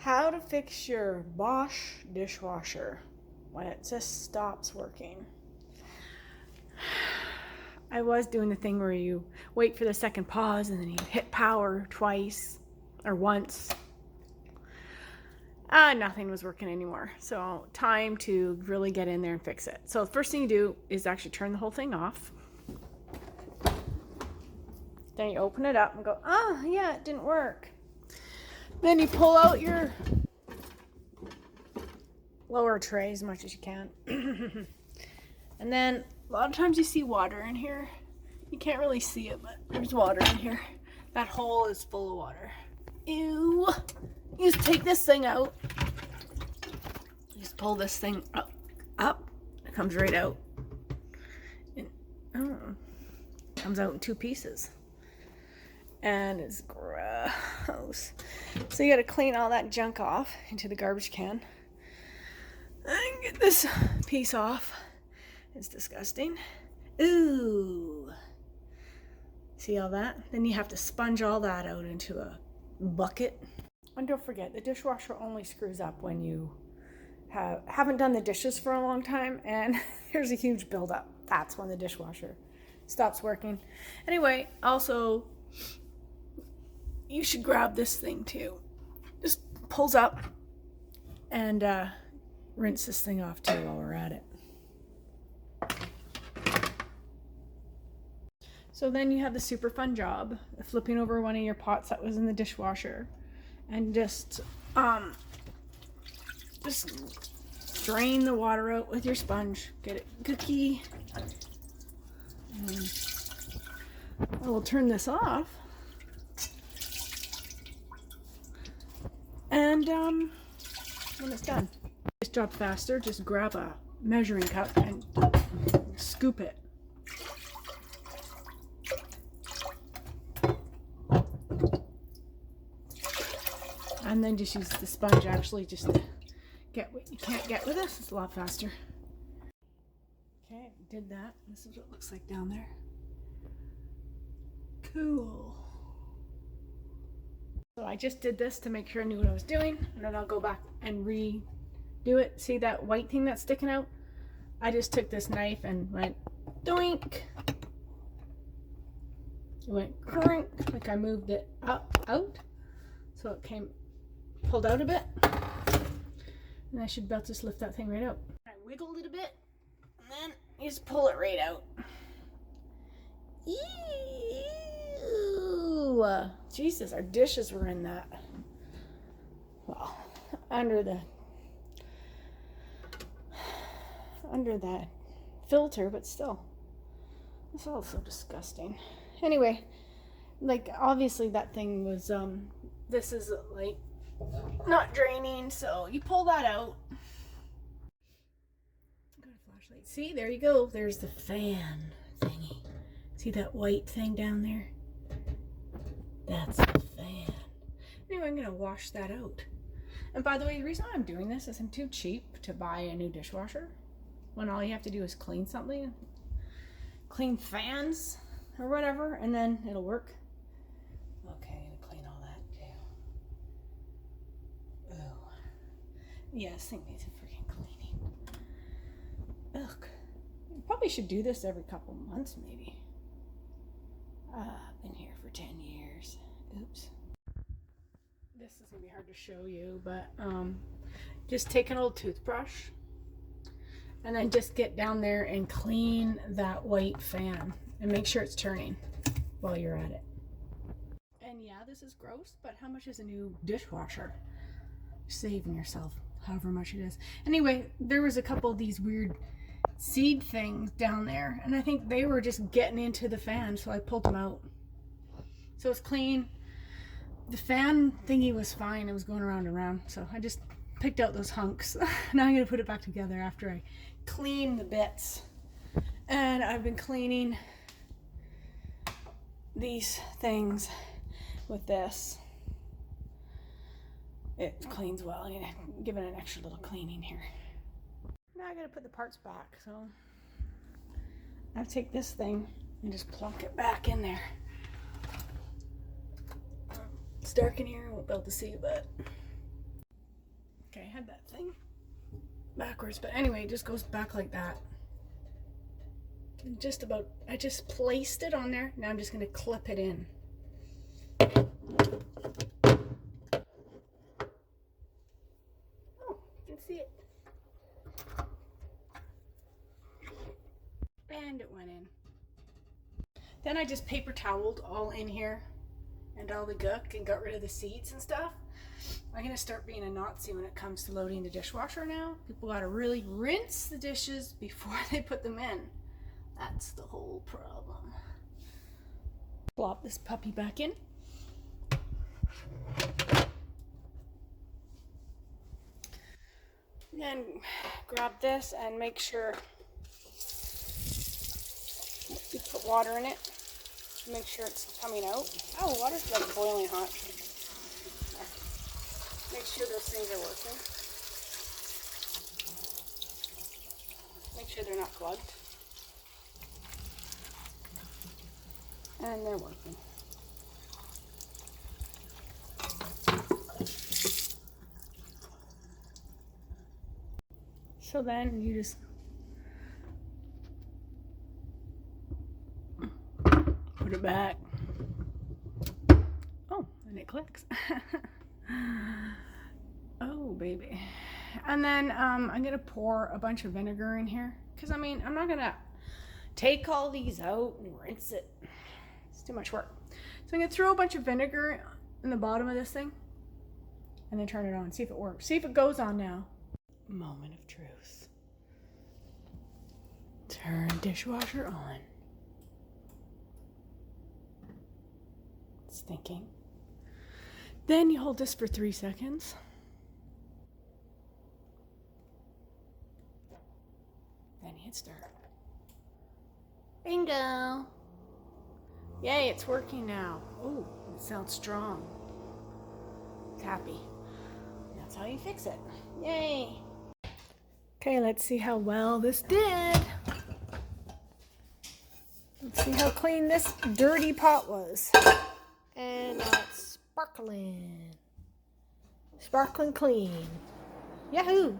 How to fix your Bosch dishwasher when it just stops working. I was doing the thing where you wait for the second pause and then you hit power twice or once. Nothing was working anymore. So time to really get in there and fix it. So the first thing you do is actually turn the whole thing off. Then you open it up and go, oh yeah, it didn't work. Then you pull out your lower tray as much as you can. And then a lot of times you see water in here. You can't really see it, but there's water in here. That hole is full of water. Ew. You just take this thing out. You just pull this thing up. It comes right out. And, it comes out in two pieces. And it's gross. So you gotta clean all that junk off into the garbage can. And get this piece off. It's disgusting. Ooh. See all that? Then you have to sponge all that out into a bucket. And don't forget, the dishwasher only screws up when you haven't done the dishes for a long time and there's a huge buildup. That's when the dishwasher stops working. Anyway, also, you should grab this thing too. Just pulls up and rinse this thing off too while we're at it. So then you have the super fun job of flipping over one of your pots that was in the dishwasher and just drain the water out with your sponge. Get it cookie. I will turn this off. And when it's done, this job faster, just grab a measuring cup and scoop it. And then just use the sponge actually just to get what you can't get with this. It's a lot faster. Okay, did that. This is what it looks like down there. Cool. So I just did this to make sure I knew what I was doing, and then I'll go back and redo it. See that white thing that's sticking out? I just took this knife and went doink. It went crunk, like I moved it out. So it pulled out a bit. And I should about just lift that thing right out. I wiggled it a bit, and then you just pull it right out. Ew. Jesus, our dishes were in that. Well, under that filter, but still. It's all so disgusting. Anyway, like obviously that thing was this is like not draining, so you pull that out. Got a flashlight. See, there you go. There's the fan thingy. See that white thing down there? That's the fan. Anyway, I'm gonna wash that out. And by the way, the reason why I'm doing this is I'm too cheap to buy a new dishwasher when all you have to do is clean something, clean fans or whatever, and then it'll work. Okay, I'm gonna clean all that too. Oh, yeah, this thing needs a freaking cleaning. Ugh, you probably should do this every couple months, maybe. I've been here for 10 years. Oops. This is gonna be hard to show you, but just take an old toothbrush and then just get down there and clean that white fan and make sure it's turning while you're at it. And yeah, this is gross, but how much is a new dishwasher? Saving yourself however much it is. Anyway, there was a couple of these weird seed things down there, and I think they were just getting into the fan, so I pulled them out. So it's clean. The fan thingy was fine. It was going around and around, so I just picked out those hunks. Now I'm gonna put it back together after I clean the bits. And I've been cleaning these things with this. It cleans well. I'm gonna give it an extra little cleaning here. Now I gotta put the parts back, so I take this thing and just plunk it back in there. It's dark in here, I won't be able to see, but Okay, I had that thing backwards, but anyway, it just goes back like that. And just about, I just placed it on there. Now I'm just gonna clip it in. Oh, you can see it. And it went in. Then I just paper toweled all in here and all the gook and got rid of the seeds and stuff. I'm gonna start being a Nazi when it comes to loading the dishwasher now. People gotta really rinse the dishes before they put them in. That's the whole problem. Plop this puppy back in. Then grab this and make sure you put water in it. Make sure it's coming out. Oh, water's like boiling hot. Make sure those things are working. Make sure they're not plugged. And they're working. So then you just put it back. Oh, and it clicks. Oh, baby. And then I'm going to pour a bunch of vinegar in here. Because, I mean, I'm not going to take all these out and rinse it. It's too much work. So I'm going to throw a bunch of vinegar in the bottom of this thing. And then turn it on. See if it works. See if it goes on now. Moment of truth. Turn dishwasher on. It's thinking. Then you hold this for 3 seconds. Then you hit start. Bingo! Yay, it's working now. Oh, it sounds strong. It's happy. That's how you fix it. Yay! Okay, let's see how well this did. Let's see how clean this dirty pot was. And now it's sparkling. Sparkling clean. Yahoo!